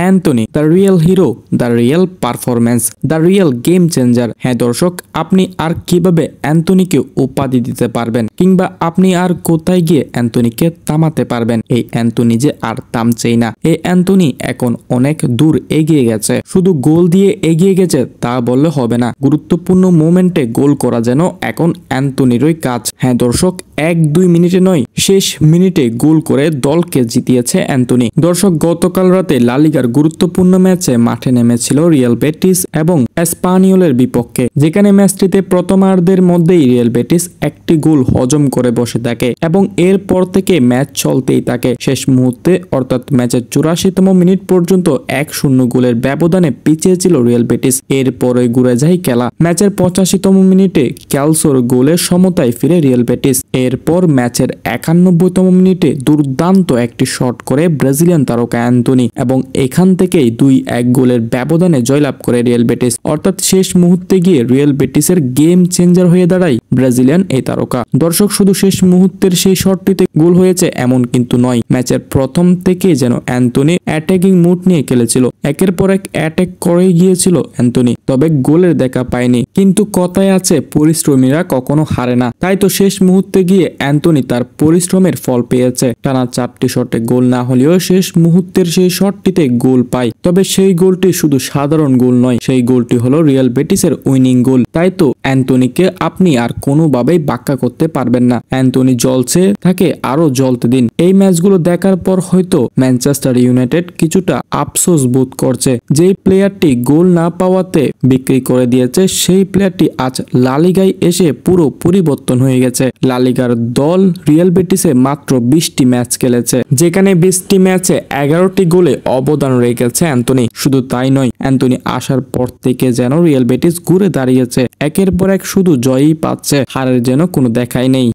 Antony the real hero, the real performance, the real game changer. হ্যাঁ দর্শক, আপনি আর কিভাবে অ্যান্টনিকে উপাধি দিতে পারবেন, কিংবা আপনি আর কোথায় গিয়ে অ্যান্টনিকে থামাতে পারবেন? এই অ্যান্টনি যে আর থামছেই না। এই অ্যান্টনি এখন অনেক দূর এগিয়ে গেছে। শুধু গোল দিয়ে এগিয়ে গেছে তা বললে হবে না, গুরুত্বপূর্ণ মোমেন্টে গোল করা যেন এখন অ্যান্টনিরই কাজ। হ্যাঁ দর্শক, 1-2 মিনিটে নয়, শেষ মিনিটে গোল করে দলকে জিতিয়েছে অ্যান্টনি। দর্শক, গতকাল রাতে লা লিগার গুরুত্বপূর্ণ ম্যাচে মাঠে নেমেছিল রিয়াল বেটিস এবং এসপানিওলের বিপক্ষে, যেখানে ম্যাচটিতে প্রথমার্ধের মধ্যেই রিয়াল বেটিস একটি গোল হজম করে বসে থাকে এবং এরপর থেকে ম্যাচ চলতেই থাকে। শেষ মুহূর্তে অর্থাৎ ম্যাচের 84তম মিনিট পর্যন্ত 1-0 গোলের ব্যবধানে পিছিয়ে ছিল রিয়াল বেটিস। এরপরে ঘুরে যায় খেলা। ম্যাচের 85তম মিনিটে ক্যালসোর গোলের সমতায় ফিরে রিয়াল বেটিস। এরপর ম্যাচের 91তম মিনিটে দুর্দান্ত একটি শট করে ব্রাজিলিয়ান তারকা অ্যান্টনি এবং এখান থেকেই 2-1 গোলের ব্যবধানে জয়লাভ করে রিয়াল বেটিস। অর্থাৎ শেষ মুহূর্তে গিয়ে রিয়াল বেটিসের গেম চেঞ্জার হয়ে দাঁড়ায় ব্রাজিলিয়ান এই তারকা। দর্শক, শুধু শেষ মুহূর্তের সেই শটটিতে গোল হয়েছে এমন কিন্তু নয়, ম্যাচের প্রথম থেকে যেন অ্যান্টনি অ্যাটাকিং মুড নিয়ে খেলেছিল। একের পর এক অ্যাটাক করে গিয়েছিল অ্যান্টনি, তবে গোলের দেখা পায়নি। কিন্তু কথায় আছে, পরিশ্রমীরা কখনো হারে না। তাই তো শেষ মুহূর্তে গিয়ে অ্যান্টনি তার পরিশ্রমের ফল পেয়েছে। টানা 4টি শটে গোল না হলেও শেষ মুহূর্তের সেই শটটিতে গোল পায়। তবে সেই গোলটি শুধু সাধারণ গোল নয়, সেই গোলটি হলো রিয়াল বেটিসের উইনিং গোল। তাই তো অ্যান্টনিকে আপনি আর কোনোভাবেই বাক্কা করতে পারবেন না। অ্যান্টনি জ্বলছে, তাকে আরো জ্বলতে দিন। এই ম্যাচগুলো দেখার পর হয়তো ম্যানচেস্টার ইউনাইটেড কিছুটা আফসোস বোধ করছে। যেই প্লেয়ারটি গোল না পাওয়াতে বিক্রি করে দিয়েছে, সেই প্লেয়ারটি আজ লা লিগায় এসে পুরো পরিবর্তন হয়ে গেছে। লা লিগার দল রিয়াল বেটিসে মাত্র 20টি ম্যাচ খেলেছে, যেখানে 20টি ম্যাচে 11টি গোলে অবদান রেখেছে অ্যান্টনি। শুধু তাই নয়, অ্যান্টনি আসার পর থেকে যেন রিয়াল বেটিস ঘুরে দাঁড়িয়েছে। একের পর এক শুধু জয়ই পাচ্ছে, হারের যেন কোনো দেখাই নেই।